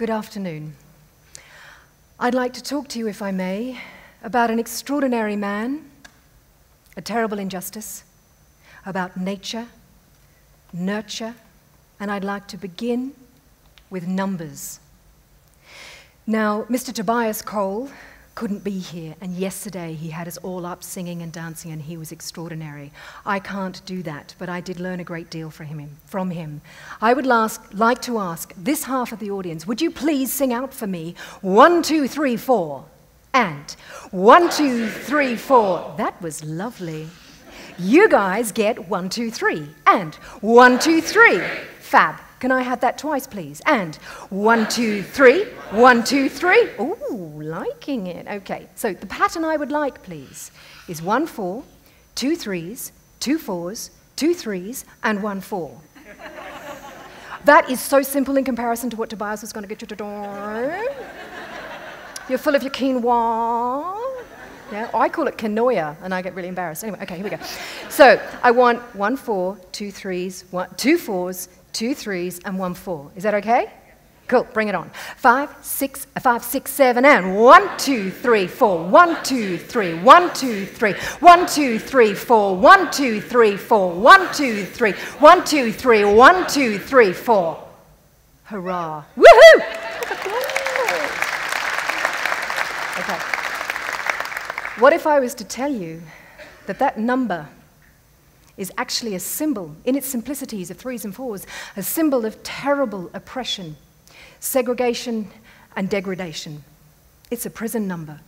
Good afternoon. I'd like to talk to you, if I may, about an extraordinary man, a terrible injustice, about nature, nurture, and I'd like to begin with numbers. Now, Mr. Tobias Cole couldn't be here, and yesterday he had us all up singing and dancing, and he was extraordinary. I can't do that, but I did learn a great deal from him. I would like to ask this half of the audience, would you please sing out for me 1, 2, 3, 4, and 1, 2, 3, 4. That was lovely. You guys get 1, 2, 3, and 1, 2, 3. Fab. Can I have that twice, please? And 1, 2, 3, 1, 2, 3. Ooh, liking it. Okay, so the pattern I would like, please, is 1, 4, 2 3s, 2 4s, 2 3s, and 1 4. That is so simple in comparison to what Tobias was going to get you to do. You're full of your quinoa. Yeah, I call it quinoa, and I get really embarrassed. Anyway, okay, here we go. So I want 1 4, 2 3s, 2 4s, 2 3s, and 1 4. Is that okay? Cool, bring it on. 5, 6, 7, and 1, 2, 3, 4. 1, 2, 3, 1, 2, 3, 1, 2, 3, 4. 1, 2, 3, 4. 1, 2, 3, 1, 2, 3, 1, 2, 3, 4. Hurrah. Woohoo! Okay. What if I was to tell you that that number is actually a symbol, in its simplicities of 3s and 4s, a symbol of terrible oppression, segregation, and degradation? It's a prison number.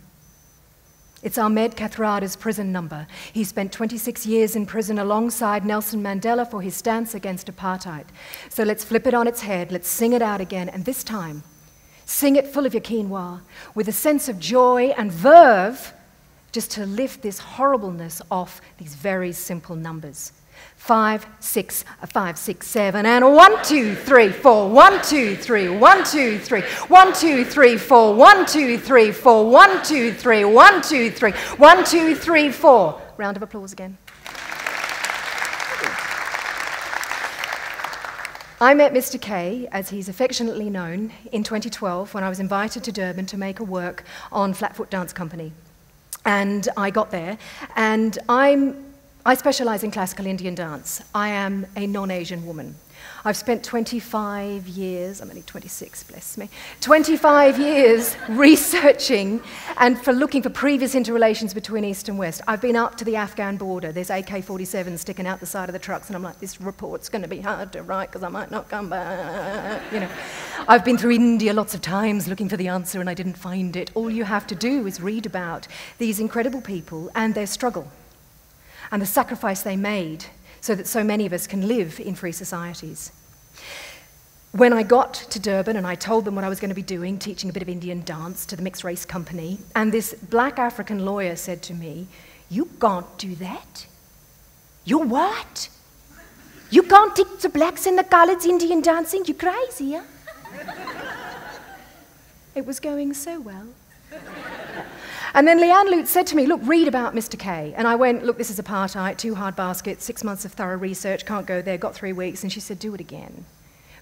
It's Ahmed Kathadra's prison number. He spent 26 years in prison alongside Nelson Mandela for his stance against apartheid. So let's flip it on its head, let's sing it out again, and this time, sing it full of your quinoa, with a sense of joy and verve, just to lift this horribleness off these very simple numbers. 5, 6, 7, and 1, 2, 3, 4. 1, 2, 3, 1, 2, 3, 1, 2, 3, 4. 1, 2, 3, 4. 1, 2, 3, 1, 2, 3, 1, 2, 3, 4. Round of applause again. I met Mr. K, as he's affectionately known, in 2012 when I was invited to Durban to make a work on Flatfoot Dance Company. And I got there, and I specialize in classical Indian dance. I am a non-Asian woman. I've spent 25 years, I'm only 26, bless me, 25 years researching and looking for previous interrelations between East and West. I've been up to the Afghan border. There's AK-47s sticking out the side of the trucks, and I'm like, this report's going to be hard to write because I might not come back, you know. I've been through India lots of times looking for the answer, and I didn't find it. All you have to do is read about these incredible people and their struggle and the sacrifice they made so that so many of us can live in free societies. When I got to Durban and I told them what I was going to be doing, teaching a bit of Indian dance to the mixed race company, and this black African lawyer said to me, "You can't do that." "You what? You can't teach the blacks and the coloureds Indian dancing? You crazy, huh?" It was going so well. And then Leanne Lute said to me, "Look, read about Mr. K." And I went, "Look, this is apartheid, 2 hard baskets, 6 months of thorough research, can't go there, got 3 weeks." And she said, "Do it again.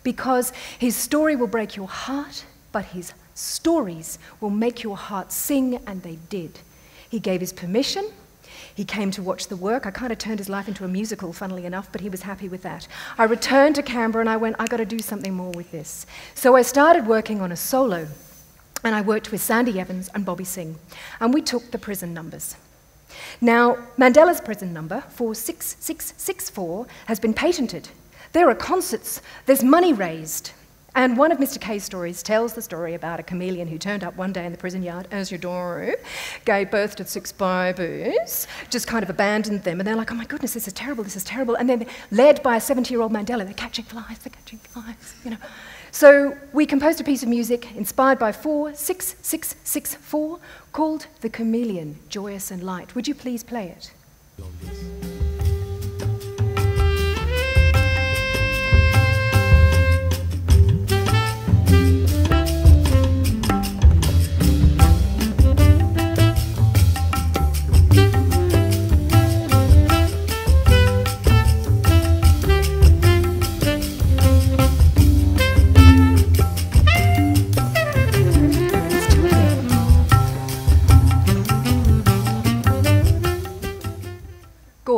Because his story will break your heart, but his stories will make your heart sing," and they did. He gave his permission. He came to watch the work. I kind of turned his life into a musical, funnily enough, but he was happy with that. I returned to Canberra and I went, "I've got to do something more with this." So I started working on a solo. And I worked with Sandy Evans and Bobby Singh, and we took the prison numbers. Now, Mandela's prison number, 46664, has been patented. There are concerts, there's money raised. And one of Mr. K's stories tells the story about a chameleon who turned up one day in the prison yard, as you do, gave birth to 6 babies, just kind of abandoned them, and they're like, "Oh my goodness, this is terrible," and then led by a 70-year-old Mandela, they're catching flies, you know. So we composed a piece of music inspired by 46664 called The Chameleon, Joyous and Light. Would you please play it?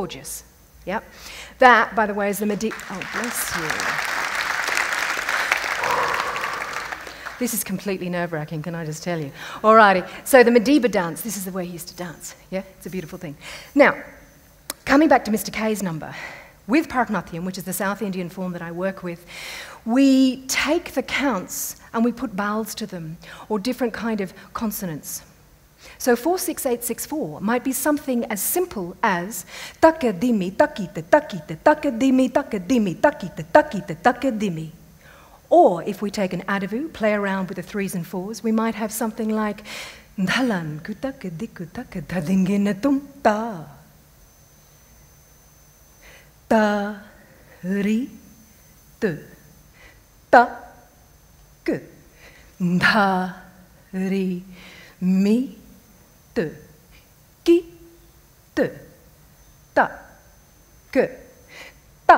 gorgeous. Yep. That, by the way, is the Mediba... Oh, bless you. This is completely nerve-wracking, can I just tell you? Alrighty, so the Mediba dance, this is the way he used to dance. Yeah, it's a beautiful thing. Now, coming back to Mr. K's number, with Bharatanatyam, which is the South Indian form that I work with, we take the counts and we put vowels to them, or different kind of consonants. So 46864 might be something as simple as takadimi, takite, takite, takadimi, takadimi, takite, takite, takadimi. Or if we take an adavu, play around with the 3s and 4s, we might have something like dhalan kutakadikutaka tadinginatum ta. Ta ri tu ta ku dha ri mi tu ki tu ta ku ta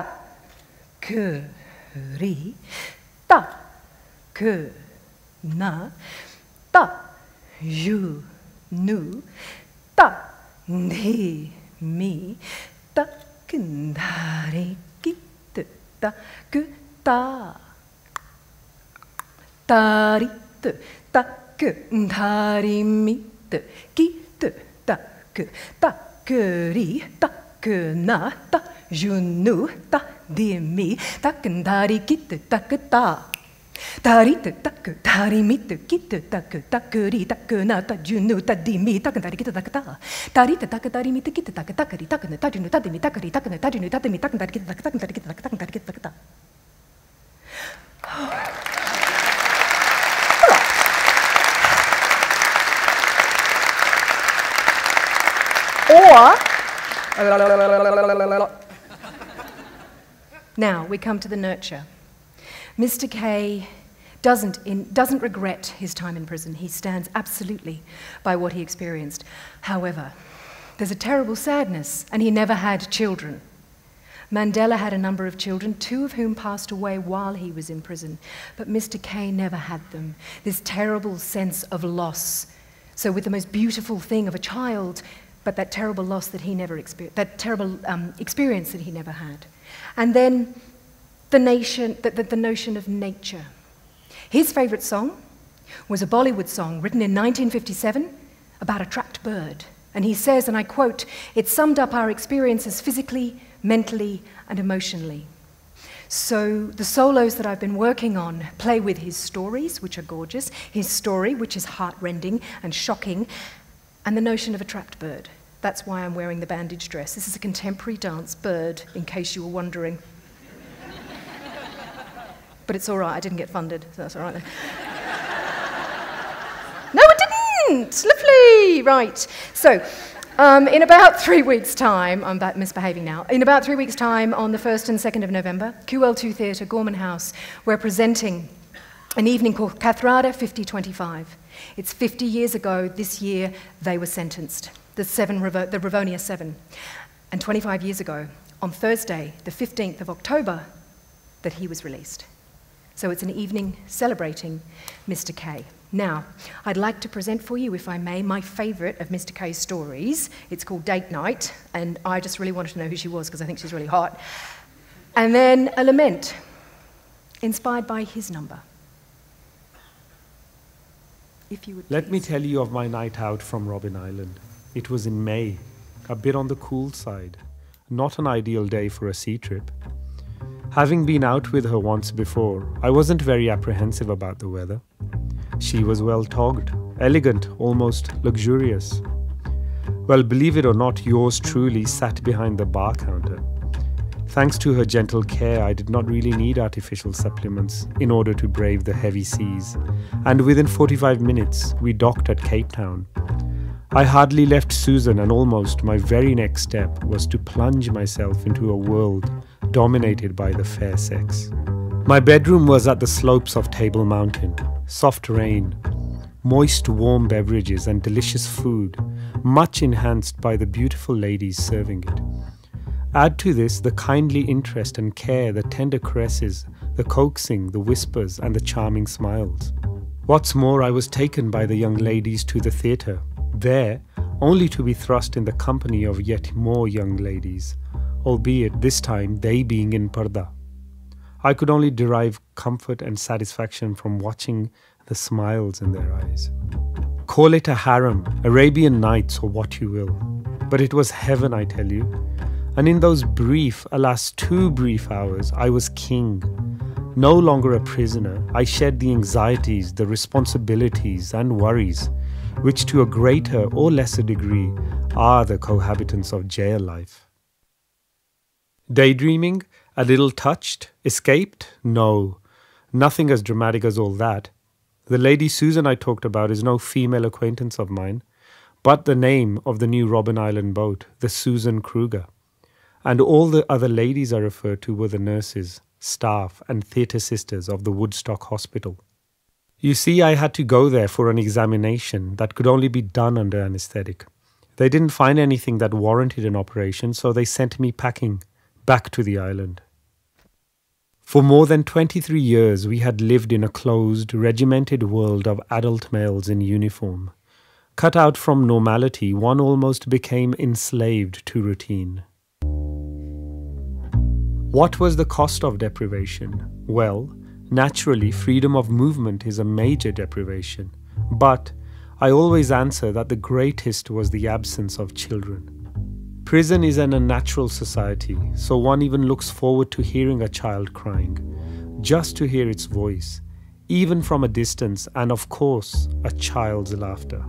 ku ri ta ku na ta yu nu ta ni mi ta kindari ki tu ta ku ta tari tu ta ku dari mi tu ki tu ta ku ri ta ku na ta yu nu ta di mi ta kindari ki tu ta ku ta tari tu ta ku dari mi tu ki tu ta ku ri ta ku na ta yu nu ta di mi ta kindari ki tu ta ku ta tari tu ta ku dari mi tu ki tu ta ku ri ta ku na ta yu nu ta di mi ta ku ri ta ku na ta yu nu ta di mi ta kindari ki tu ta ku kindari ki tu ta ku kindari ki tu ta ku ta. Or, now we come to the nurture. Mr. K doesn't regret his time in prison. He stands absolutely by what he experienced. However, there's a terrible sadness, and he never had children. Mandela had a number of children, 2 of whom passed away while he was in prison, but Mr. K never had them. This terrible sense of loss. So with the most beautiful thing of a child, but that terrible loss that he never experienced, that terrible experience that he never had. And then the notion of nature. His favourite song was a Bollywood song written in 1957 about a trapped bird. And he says, and I quote, "It summed up our experiences physically, mentally, and emotionally." So the solos that I've been working on play with his stories, which are gorgeous, his story, which is heart-rending and shocking, and the notion of a trapped bird. That's why I'm wearing the bandage dress. This is a contemporary dance bird, in case you were wondering. But it's all right, I didn't get funded, so that's all right then. No, it didn't! Lovely! Right. So, in about 3 weeks' time, I'm misbehaving now. In about 3 weeks' time, on the 1st and 2nd of November, QL2 Theatre, Gorman House, we're presenting an evening called Kathadra 5025. It's 50 years ago this year they were sentenced, the Rivonia 7. And 25 years ago, on Thursday, the 15th of October, that he was released. So it's an evening celebrating Mr. K. Now, I'd like to present for you, if I may, my favourite of Mr. K's stories. It's called Date Night, and I just really wanted to know who she was because I think she's really hot. And then a lament, inspired by his number. If you would please. Let me tell you of my night out from Robben Island. It was in May, a bit on the cool side. Not an ideal day for a sea trip. Having been out with her once before, I wasn't very apprehensive about the weather. She was well togged, elegant, almost luxurious. Well, believe it or not, yours truly sat behind the bar counter. Thanks to her gentle care, I did not really need artificial supplements in order to brave the heavy seas, and within 45 minutes, we docked at Cape Town. I hardly left Susan, and almost my very next step was to plunge myself into a world dominated by the fair sex. My bedroom was at the slopes of Table Mountain. Soft rain, moist warm beverages and delicious food, much enhanced by the beautiful ladies serving it. Add to this the kindly interest and care, the tender caresses, the coaxing, the whispers and the charming smiles. What's more, I was taken by the young ladies to the theatre. There, only to be thrust in the company of yet more young ladies, albeit this time they being in parda. I could only derive comfort and satisfaction from watching the smiles in their eyes. Call it a harem, Arabian Nights, or what you will, but it was heaven, I tell you. And in those brief, alas too brief hours, I was king. No longer a prisoner, I shed the anxieties, the responsibilities and worries, which to a greater or lesser degree are the cohabitants of jail life. Daydreaming? A little touched? Escaped? No, nothing as dramatic as all that. The lady Susan I talked about is no female acquaintance of mine, but the name of the new Robben Island boat, the Susan Kruger. And all the other ladies I referred to were the nurses, staff and theatre sisters of the Woodstock Hospital. You see, I had to go there for an examination that could only be done under anaesthetic. They didn't find anything that warranted an operation, so they sent me packing back to the island. For more than 23 years we had lived in a closed, regimented world of adult males in uniform. Cut out from normality, one almost became enslaved to routine. What was the cost of deprivation? Well, naturally, freedom of movement is a major deprivation. But I always answer that the greatest was the absence of children. Prison is an unnatural society, so one even looks forward to hearing a child crying, just to hear its voice, even from a distance, and of course, a child's laughter.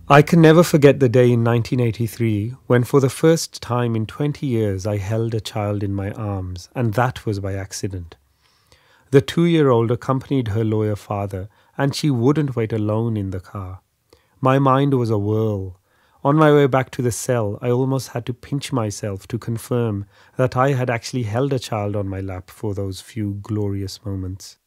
I can never forget the day in 1983 when for the first time in 20 years I held a child in my arms, and that was by accident. The 2-year-old accompanied her lawyer father, and she wouldn't wait alone in the car. My mind was a whirl. On my way back to the cell, I almost had to pinch myself to confirm that I had actually held a child on my lap for those few glorious moments.